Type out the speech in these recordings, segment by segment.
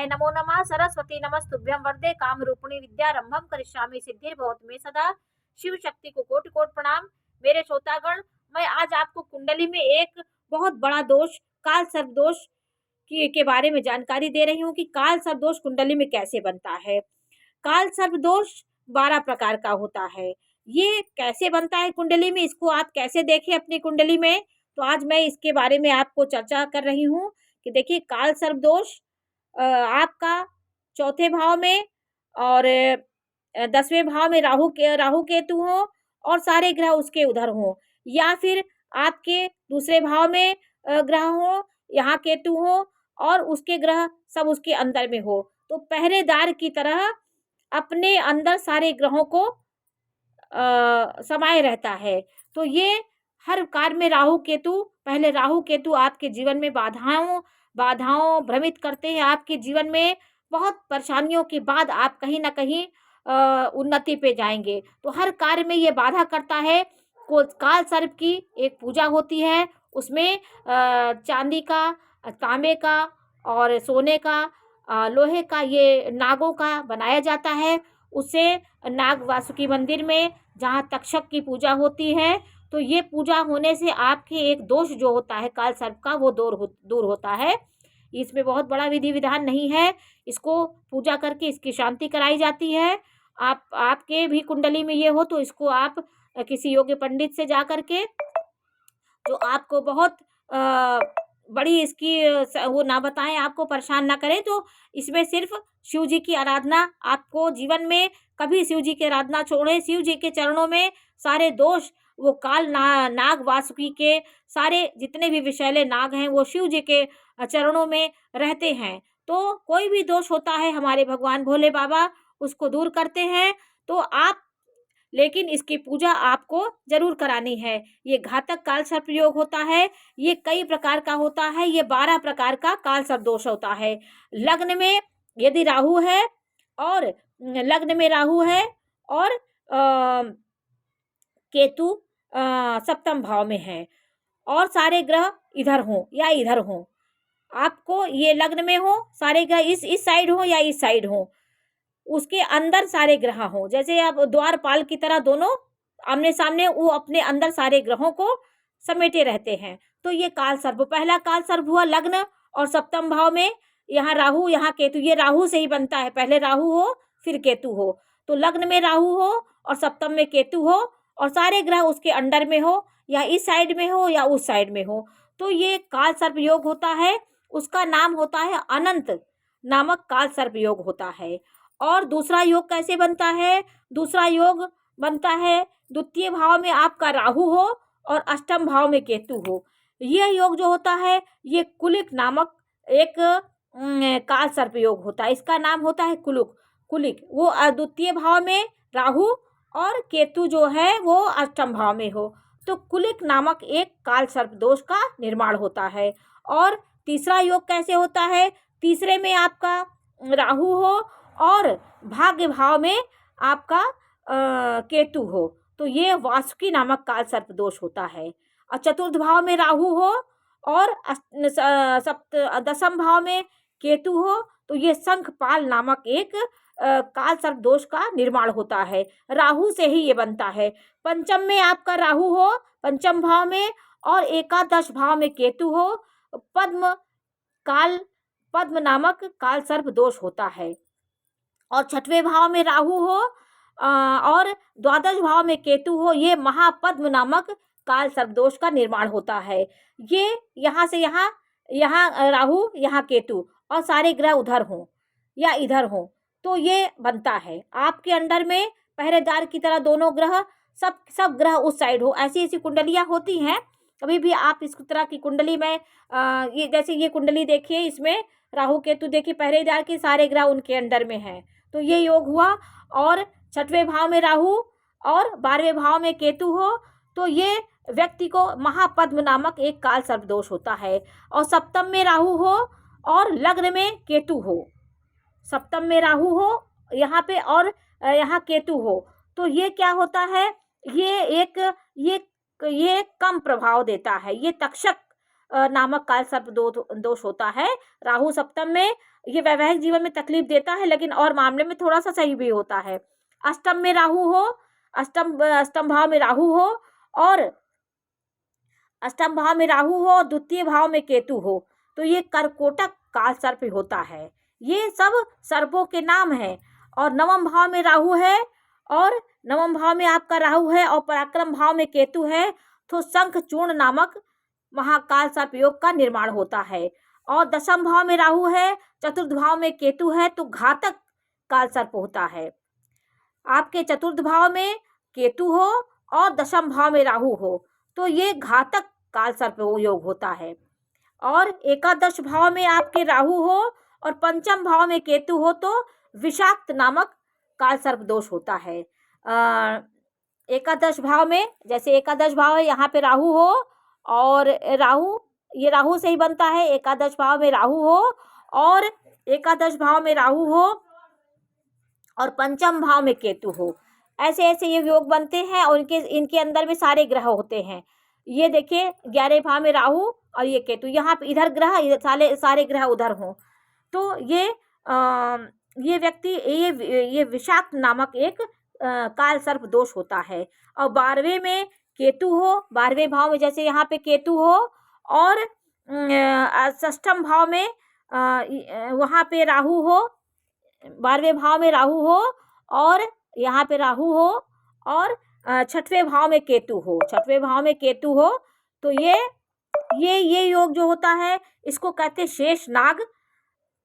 है। नमो नमः सरस्वती नमस्तुभ्यं वरदे कामरूपिणी विद्यारंभम करिष्यामि सिद्धिर्भवतु मे सदा। शिव शक्ति को कोटि कोटि प्रणाम। मेरे श्रोतागण, मैं आज आपको कुंडली में एक बहुत बड़ा दोष, काल सर्प दोष के बारे में जानकारी दे रही हूँ कि काल सर्प दोष कुंडली में कैसे बनता है। काल सर्प दोष 12 प्रकार का होता है। ये कैसे बनता है कुंडली में, इसको आप कैसे देखें अपनी कुंडली में, तो आज मैं इसके बारे में आपको चर्चा कर रही हूँ कि देखिए काल सर्प दोष आपका चौथे भाव में और 10वें भाव में राहु केतु हो और सारे ग्रह उसके उधर हो, या फिर आपके दूसरे भाव में ग्रह हो, यहाँ केतु हो और उसके ग्रह सब उसके अंदर में हो, तो पहरेदार की तरह अपने अंदर सारे ग्रहों को समाये रहता है। तो ये हर कार्य में राहु केतु आपके जीवन में बाधाओं भ्रमित करते हैं। आपके जीवन में बहुत परेशानियों के बाद आप कहीं ना कहीं उन्नति पे जाएंगे। तो हर कार्य में ये बाधा करता है। काल सर्प की एक पूजा होती है, उसमें चांदी का, तांबे का और सोने का, लोहे का, ये नागों का बनाया जाता है। उसे नाग वासुकी मंदिर में जहाँ तक्षक की पूजा होती है, तो ये पूजा होने से आपके एक दोष जो होता है काल सर्प का, वो दूर होता है। इसमें बहुत बड़ा विधि विधान नहीं है, इसको पूजा करके इसकी शांति कराई जाती है। आपके भी कुंडली में ये हो तो इसको आप किसी योग्य पंडित से जा करके, जो आपको बहुत बड़ी इसकी वो ना बताएं, आपको परेशान ना करें, तो इसमें सिर्फ शिव जी की आराधना, आपको जीवन में कभी शिव जी की आराधना छोड़ें। शिव जी के चरणों में सारे दोष, वो काल नाग वासुकी के सारे जितने भी विषैले नाग हैं वो शिव जी के चरणों में रहते हैं। तो कोई भी दोष होता है हमारे भगवान भोले बाबा उसको दूर करते हैं। तो आप, लेकिन इसकी पूजा आपको जरूर करानी है। ये घातक काल सर्प योग होता है, ये कई प्रकार का होता है, ये 12 प्रकार का काल सर्प दोष होता है। लग्न में यदि राहु है और लग्न में राहु है और केतु सप्तम भाव में है और सारे ग्रह इधर हों या इधर हों, आपको ये लग्न में हो, सारे ग्रह इस साइड हो या इस साइड हो, उसके अंदर सारे ग्रह हों, जैसे आप द्वारपाल की तरह दोनों आमने सामने, वो अपने अंदर सारे ग्रहों को समेटे रहते हैं। तो ये काल सर्प, पहला काल सर्प हुआ लग्न और सप्तम भाव में, यहाँ राहु यहाँ केतु, ये राहु से ही बनता है, पहले राहु हो फिर केतु हो। तो लग्न में राहु हो और सप्तम में केतु हो और सारे ग्रह उसके अंडर में हो, या इस साइड में हो या उस साइड में हो, तो ये काल सर्प योग होता है। उसका नाम होता है अनंत नामक काल सर्प योग होता है। और दूसरा योग कैसे बनता है? दूसरा योग बनता है द्वितीय भाव में आपका राहु हो और अष्टम भाव में केतु हो। यह योग जो होता है ये कुलिक नामक एक काल सर्प योग होता है। इसका नाम होता है कुलिक। वो द्वितीय भाव में राहु और केतु जो है वो अष्टम भाव में हो, तो कुलिक नामक एक काल सर्प दोष का निर्माण होता है। और तीसरा योग कैसे होता है? तीसरे में आपका राहु हो और भाग्य भाव में आपका केतु हो, तो ये वासुकी नामक काल सर्प दोष होता है। और चतुर्थ भाव में राहु हो और दसम भाव में केतु हो, तो ये शंखपाल नामक एक काल सर्प दोष का निर्माण होता है। राहु से ही ये बनता है। पंचम में आपका राहु हो पंचम भाव में और एकादश भाव में केतु हो, पद्म नामक काल सर्प दोष होता है। और छठवें भाव में राहु हो और द्वादश भाव में केतु हो, ये महापद्म नामक काल सर्प दोष का निर्माण होता है। ये यहाँ से यहाँ राहु यहाँ केतु और सारे ग्रह उधर हों या इधर हों, तो ये बनता है। आपके अंडर में पहरेदार की तरह दोनों ग्रह, सब ग्रह उस साइड हो, ऐसी ऐसी कुंडलियाँ होती हैं। कभी भी आप इस तरह की कुंडली में ये जैसे ये कुंडली देखिए, इसमें राहु केतु देखिए, पहरेदार के सारे ग्रह उनके अंडर में हैं, तो ये योग हुआ। और छठवें भाव में राहु और 12वें भाव में केतु हो, तो ये व्यक्ति को महापद्म नामक एक काल सर्प दोष होता है। और सप्तम में राहु हो और लग्न में केतु हो, सप्तम में राहु हो यहाँ पे और यहाँ केतु हो, तो ये क्या होता है? ये कम प्रभाव देता है। ये तक्षक नामक काल सर्प दोष होता है। राहु सप्तम में ये वैवाहिक जीवन में तकलीफ देता है, लेकिन और मामले में थोड़ा सा सही भी होता है। अष्टम में राहु हो, अष्टम भाव में राहु हो और अष्टम भाव में राहु हो, द्वितीय भाव में केतु हो, तो ये कर्कोटक काल सर्प होता है। ये सब सर्पों के नाम हैं। और नवम भाव में राहु है, और नवम भाव में आपका राहु है और पराक्रम भाव में केतु है, तो शंख चूर्ण नामक महाकाल सर्प योग का निर्माण होता है। और दशम भाव में राहु है, चतुर्थ भाव में केतु है, तो घातक काल सर्प होता है। आपके चतुर्थ भाव में केतु हो और दशम भाव में राहु हो, तो ये घातक काल सर्प योग होता है। और एकादश भाव में आपके राहु हो और पंचम भाव में केतु हो, तो विषाक्त नामक काल सर्प दोष होता है। एकादश भाव में, जैसे एकादश भाव है, यहाँ पे राहु हो और राहु, ये राहु से ही बनता है। एकादश भाव में राहु हो और एकादश भाव में राहु हो और पंचम भाव में केतु हो, ऐसे ऐसे ये योग बनते हैं। और इनके अंदर में सारे ग्रह होते हैं। ये देखिए 11 भाव में राहु और ये केतु, यहाँ पे इधर ग्रह, इधर सारे ग्रह उधर हों, तो ये व्यक्ति ये विषाक्त नामक एक काल सर्प दोष होता है। और 12वें में केतु हो, 12वें भाव में जैसे यहाँ पे केतु हो और षष्ठम भाव में वहाँ पे राहु हो, 12वें भाव में राहु हो और यहाँ पे राहु हो और छठवें भाव में केतु हो, छठवें भाव में केतु हो, तो ये योग जो होता है इसको कहते हैं शेषनाग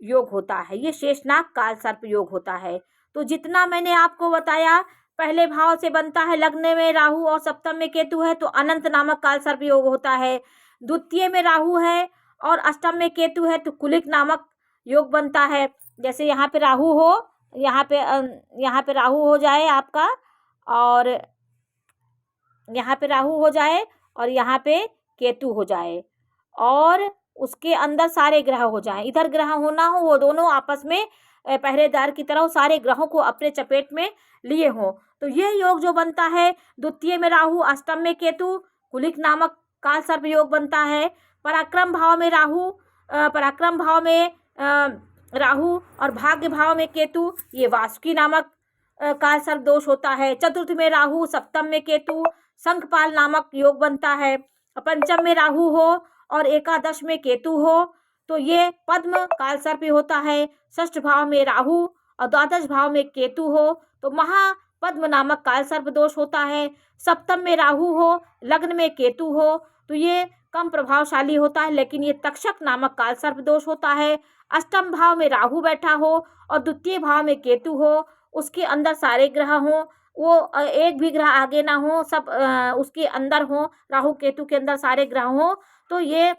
योग होता है। ये शेषनाग काल सर्प योग होता है। तो जितना मैंने आपको बताया, पहले भाव से बनता है, लग्न में राहु और सप्तम में केतु है तो अनंत नामक काल सर्प योग होता है। द्वितीय में राहु है और अष्टम में केतु है तो कुलिक नामक योग बनता है। जैसे यहाँ पे राहु हो, यहाँ पे राहु हो जाए आपका, और यहाँ पे राहु हो जाए और यहाँ पे केतु हो जाए, और उसके अंदर सारे ग्रह हो जाएं। इधर ग्रह होना हो, वो दोनों आपस में पहरेदार की तरह सारे ग्रहों को अपने चपेट में लिए हों, तो ये योग जो बनता है, द्वितीय में राहु, अष्टम में केतु, कुलिक नामक काल सर्प योग बनता है। पराक्रम भाव में राहु, पराक्रम भाव में राहु और भाग्य भाव में केतु, ये वासुकी नामक काल सर्प दोष होता है। चतुर्थ में राहु, सप्तम में केतु, शंखपाल नामक योग बनता है। पंचम में राहु हो और एकादश में केतु हो, तो ये पद्म काल सर्प होता है। षष्ठ भाव में राहु और द्वादश भाव में केतु हो, तो महापद्म नामक काल सर्प दोष होता है। सप्तम में राहु हो, लग्न में केतु हो, तो ये कम प्रभावशाली होता है, लेकिन ये तक्षक नामक काल सर्प दोष होता है। अष्टम भाव में राहु बैठा हो और द्वितीय भाव में केतु हो, उसके अंदर सारे ग्रह हों, वो एक भी ग्रह आगे ना हो, सब उसके अंदर हो, राहु केतु के अंदर सारे ग्रह हों, तो ये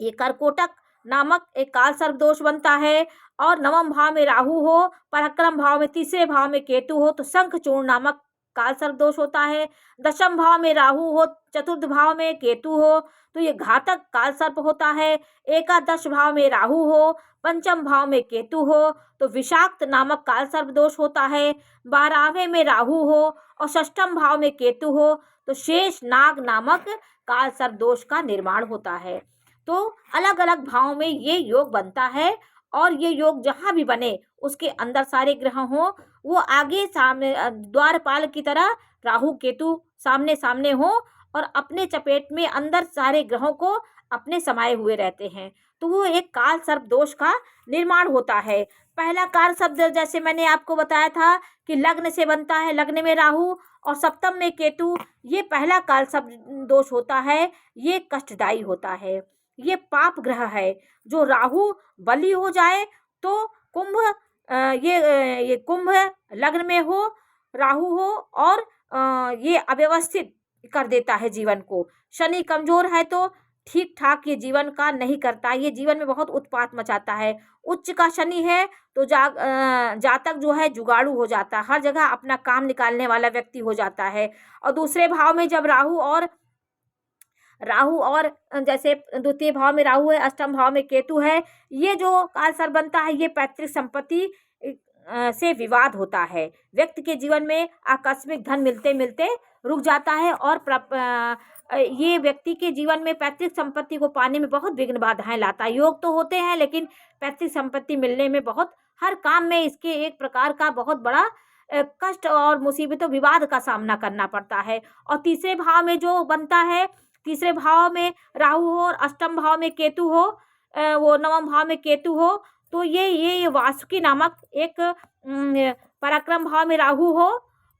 कर्कोटक नामक एक काल सर्प दोष बनता है। और नवम भाव में राहु हो, पराक्रम भाव में तीसरे भाव में केतु हो, तो शंखचूर्ण नामक काल सर्प दोष होता है। दशम भाव में राहु हो, चतुर्थ भाव में केतु हो, तो ये घातक काल सर्प होता है। एकादश भाव में राहु हो, पंचम भाव में केतु हो, तो विषाक्त नामक काल सर्प दोष होता है। 12वें में राहु हो और षष्ठम भाव में केतु हो, तो शेष नाग नामक काल सर्प दोष का निर्माण होता है। तो अलग अलग भाव में ये योग बनता है, और ये योग जहाँ भी बने उसके अंदर सारे ग्रह हों, वो आगे सामने द्वारपाल की तरह राहु केतु सामने सामने हो और अपने चपेट में अंदर सारे ग्रहों को अपने समाये हुए रहते हैं, तो वो एक काल सर्प दोष का निर्माण होता है। पहला काल सर्प जैसे मैंने आपको बताया था कि लग्न से बनता है, लग्न में राहु और सप्तम में केतु, ये पहला काल सर्प दोष होता है। ये कष्टदायी होता है, ये पाप ग्रह है। जो राहु बली हो जाए तो कुंभ, ये कुंभ लग्न में हो, राहु हो और ये अव्यवस्थित कर देता है जीवन को। शनि कमजोर है तो ठीक ठाक ये जीवन का नहीं करता, ये जीवन में बहुत उत्पात मचाता है। उच्च का शनि है तो जातक जो है जुगाड़ू हो जाता है, हर जगह अपना काम निकालने वाला व्यक्ति हो जाता है। और दूसरे भाव में जब राहु और जैसे द्वितीय भाव में राहु है, अष्टम भाव में केतु है, ये जो काल सर्प बनता है, ये पैतृक संपत्ति से विवाद होता है। व्यक्ति के जीवन में आकस्मिक धन मिलते मिलते रुक जाता है और ये व्यक्ति के जीवन में पैतृक संपत्ति को पाने में बहुत विघ्न बाधाएं लाता है। योग तो होते हैं लेकिन पैतृक संपत्ति मिलने में बहुत, हर काम में इसके एक प्रकार का बहुत बड़ा कष्ट और मुसीबतों विवाद का सामना करना पड़ता है। और तीसरे भाव में जो बनता है, तीसरे भाव में राहु हो और अष्टम भाव में केतु हो, वो नवम भाव में केतु हो, तो ये वासुकी नामक एक पराक्रम भाव में राहु हो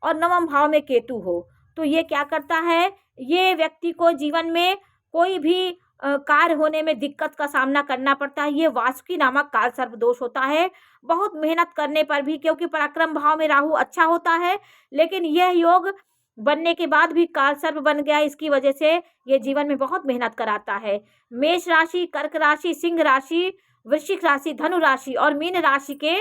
और नवम भाव में केतु हो, तो ये क्या करता है, ये व्यक्ति को जीवन में कोई भी कार्य होने में दिक्कत का सामना करना पड़ता है। ये वासुकी नामक काल सर्प दोष होता है। बहुत मेहनत करने पर भी, क्योंकि पराक्रम भाव में राहु अच्छा होता है, लेकिन यह योग बनने के बाद भी काल सर्प बन गया, इसकी वजह से ये जीवन में बहुत मेहनत कराता है। मेष राशि, कर्क राशि, सिंह राशि, वृश्चिक राशि, धनु राशि और मीन राशि के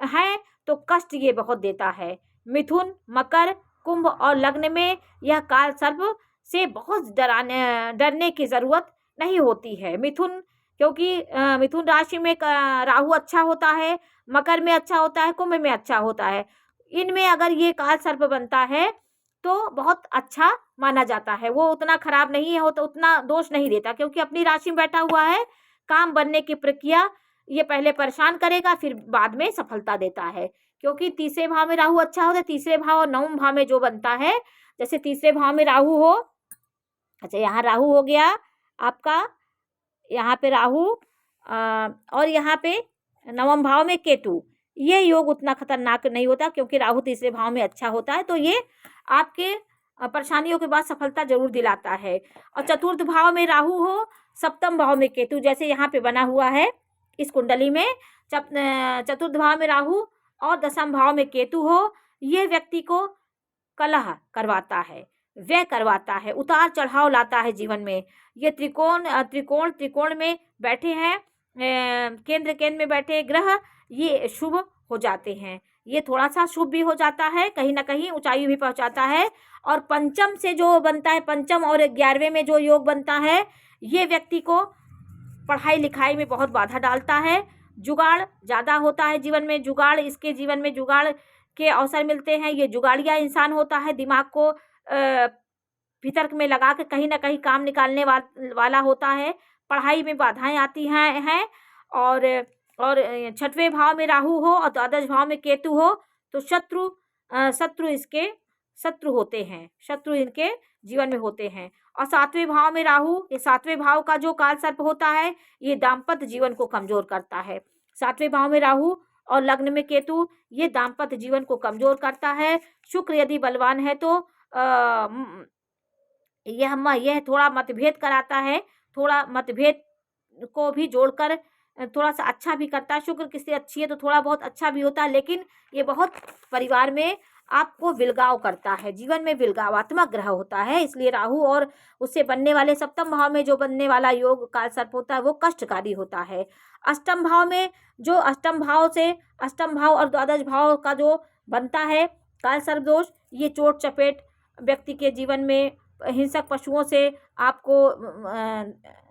हैं तो कष्ट ये बहुत देता है। मिथुन, मकर, कुंभ और लग्न में यह काल सर्प से बहुत डरने की जरूरत नहीं होती है। मिथुन, क्योंकि मिथुन राशि में राहु अच्छा होता है, मकर में अच्छा होता है, कुंभ में अच्छा होता है। इनमें अगर ये काल सर्प बनता है तो बहुत अच्छा माना जाता है, वो उतना खराब नहीं है, तो उतना दोष नहीं देता, क्योंकि अपनी राशि में बैठा हुआ है। काम बनने की प्रक्रिया ये पहले परेशान करेगा, फिर बाद में सफलता देता है, क्योंकि तीसरे भाव में राहु अच्छा होता है। तीसरे भाव और नवम भाव में जो बनता है, जैसे तीसरे भाव में राहु हो, अच्छा यहाँ राहु हो गया आपका, यहाँ पे राहु और यहाँ पे नवम भाव में केतु, ये योग उतना खतरनाक नहीं होता, क्योंकि राहु तीसरे भाव में अच्छा होता है, तो ये आपके परेशानियों के बाद सफलता जरूर दिलाता है। और चतुर्थ भाव में राहु हो, सप्तम भाव में केतु, जैसे यहाँ पे बना हुआ है इस कुंडली में, चतुर्थ भाव में राहु और दसम भाव में केतु हो, ये व्यक्ति को कलह करवाता है, व्यय करवाता है, उतार चढ़ाव लाता है जीवन में। ये त्रिकोण में बैठे हैं, केंद्र में बैठे ग्रह ये शुभ हो जाते हैं, ये थोड़ा सा शुभ भी हो जाता है, कहीं ना कहीं ऊंचाई भी पहुंचाता है। और पंचम से जो बनता है, पंचम और 11वें में जो योग बनता है, ये व्यक्ति को पढ़ाई लिखाई में बहुत बाधा डालता है। जुगाड़ ज़्यादा होता है जीवन में, जुगाड़, इसके जीवन में जुगाड़ के अवसर मिलते हैं। ये जुगाड़िया इंसान होता है, दिमाग को भीतर में लगा के कहीं ना कहीं काम निकालने वाला होता है। पढ़ाई में बाधाएं आती हैं और छठवें भाव में राहु हो और द्वादश भाव में केतु हो, तो शत्रु इसके शत्रु होते हैं, शत्रु इनके जीवन में होते हैं। और सातवें भाव में राहु, ये सातवें भाव का जो काल सर्प होता है, ये दाम्पत्य जीवन को कमजोर करता है। सातवें भाव में राहु और लग्न में केतु, ये दाम्पत्य जीवन को कमजोर करता है। शुक्र यदि बलवान है तो यह थोड़ा मतभेद कराता है, थोड़ा मतभेद को भी जोड़कर थोड़ा सा अच्छा भी करता है। शुक्र किसी अच्छी है तो थोड़ा बहुत अच्छा भी होता है, लेकिन ये बहुत परिवार में आपको विलगाव करता है, जीवन में विलगावात्मक ग्रह होता है। इसलिए राहु और उससे बनने वाले सप्तम भाव में जो बनने वाला योग काल सर्प होता है, वो कष्टकारी होता है। अष्टम भाव में जो अष्टम भाव और द्वादश भाव का जो बनता है काल सर्प दोष, ये चोट चपेट व्यक्ति के जीवन में, हिंसक पशुओं से आपको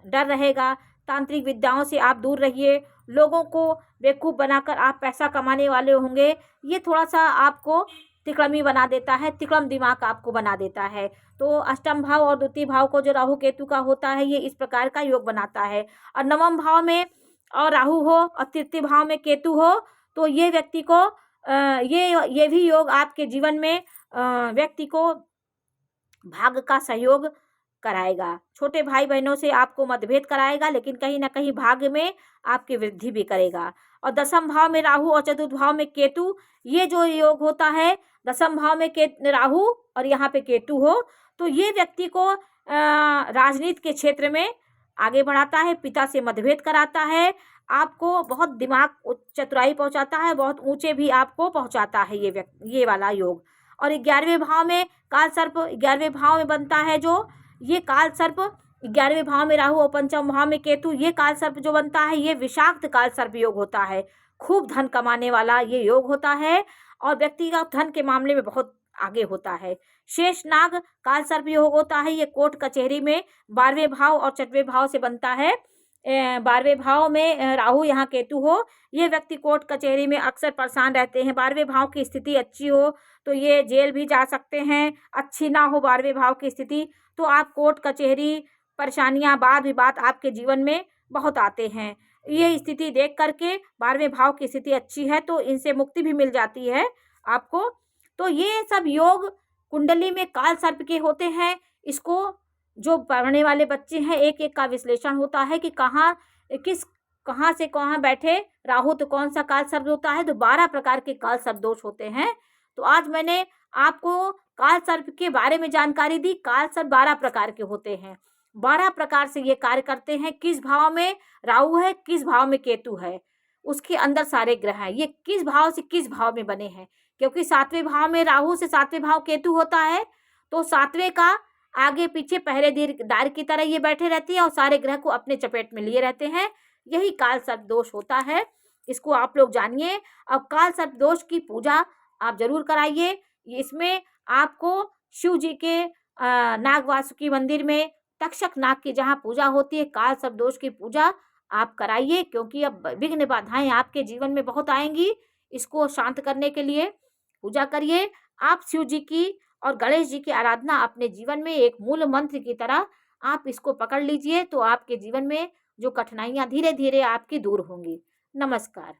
डर रहेगा, तांत्रिक विद्याओं से आप दूर रहिए, लोगों को बेवकूफ़ बनाकर आप पैसा कमाने वाले होंगे, ये थोड़ा सा आपको तिकड़मी बना देता है, तिकड़म दिमाग आपको बना देता है। तो अष्टम भाव और द्वितीय भाव को जो राहु केतु का होता है, ये इस प्रकार का योग बनाता है। और नवम भाव में और राहु हो और तृतीय भाव में केतु हो, तो ये व्यक्ति को ये भी योग आपके जीवन में व्यक्ति को भाग्य का सहयोग कराएगा। छोटे भाई बहनों से आपको मतभेद कराएगा, लेकिन कहीं ना कहीं भाग्य में आपकी वृद्धि भी करेगा। और दसम भाव में राहु और चतुर्थ भाव में केतु, ये जो योग होता है, दसम भाव में राहु और यहाँ पे केतु हो, तो ये व्यक्ति को राजनीति के क्षेत्र में आगे बढ़ाता है, पिता से मतभेद कराता है, आपको बहुत दिमाग चतुराई पहुँचाता है, बहुत ऊँचे भी आपको पहुँचाता है ये वाला योग। और 11वें भाव में काल सर्प 11वें भाव में बनता है, जो ये काल सर्प 11वें भाव में राहु और पंचम भाव में केतु, ये काल सर्प जो बनता है, ये विषाक्त काल सर्प योग होता है। खूब धन कमाने वाला ये योग होता है और व्यक्तिगत धन के मामले में बहुत आगे होता है। शेष नाग काल सर्प योग होता है, ये कोर्ट कचहरी में 12वें भाव और 6वें भाव से बनता है। 12वें भाव में राहु यहाँ केतु हो, ये व्यक्ति कोर्ट कचहरी में अक्सर परेशान रहते हैं। 12वें भाव की स्थिति अच्छी हो तो ये जेल भी जा सकते हैं। अच्छी ना हो 12वें भाव की स्थिति तो आप कोर्ट कचहरी, परेशानियां, वाद विवाद आपके जीवन में बहुत आते हैं। ये स्थिति देख करके 12वें भाव की स्थिति अच्छी है तो इनसे मुक्ति भी मिल जाती है आपको। तो ये सब योग कुंडली में काल सर्प के होते हैं। इसको जो पढ़ने वाले बच्चे हैं, एक एक का विश्लेषण होता है कि कहाँ से कहाँ बैठे राहु तो कौन सा काल सर्प होता है। तो 12 प्रकार के काल सर्प दोष होते हैं। तो आज मैंने आपको काल सर्प के बारे में जानकारी दी। काल सर्प 12 प्रकार के होते हैं। 12 प्रकार से ये कार्य करते हैं। किस भाव में राहु है, किस भाव में केतु है, उसके अंदर सारे ग्रह हैं। ये किस भाव से किस भाव में बने हैं, क्योंकि 7वें भाव में राहु से 7वें भाव केतु होता है। तो 7वें का आगे पीछे पहरेदार की तरह ये बैठे रहती है और सारे ग्रह को अपने चपेट में लिए रहते हैं। यही काल सर्प दोष होता है। इसको आप लोग जानिए। अब काल सर्प दोष की पूजा आप जरूर कराइए। इसमें आपको शिव जी के नाग वासुकी मंदिर में तक्षक नाग की जहाँ पूजा होती है, काल सर्प दोष की पूजा आप कराइए, क्योंकि अब विघ्न बाधाएं आपके जीवन में बहुत आएंगी। इसको शांत करने के लिए पूजा करिए। आप शिव जी की और गणेश जी की आराधना अपने जीवन में एक मूल मंत्र की तरह आप इसको पकड़ लीजिए, तो आपके जीवन में जो कठिनाइयां धीरे धीरे आपकी दूर होंगी। नमस्कार।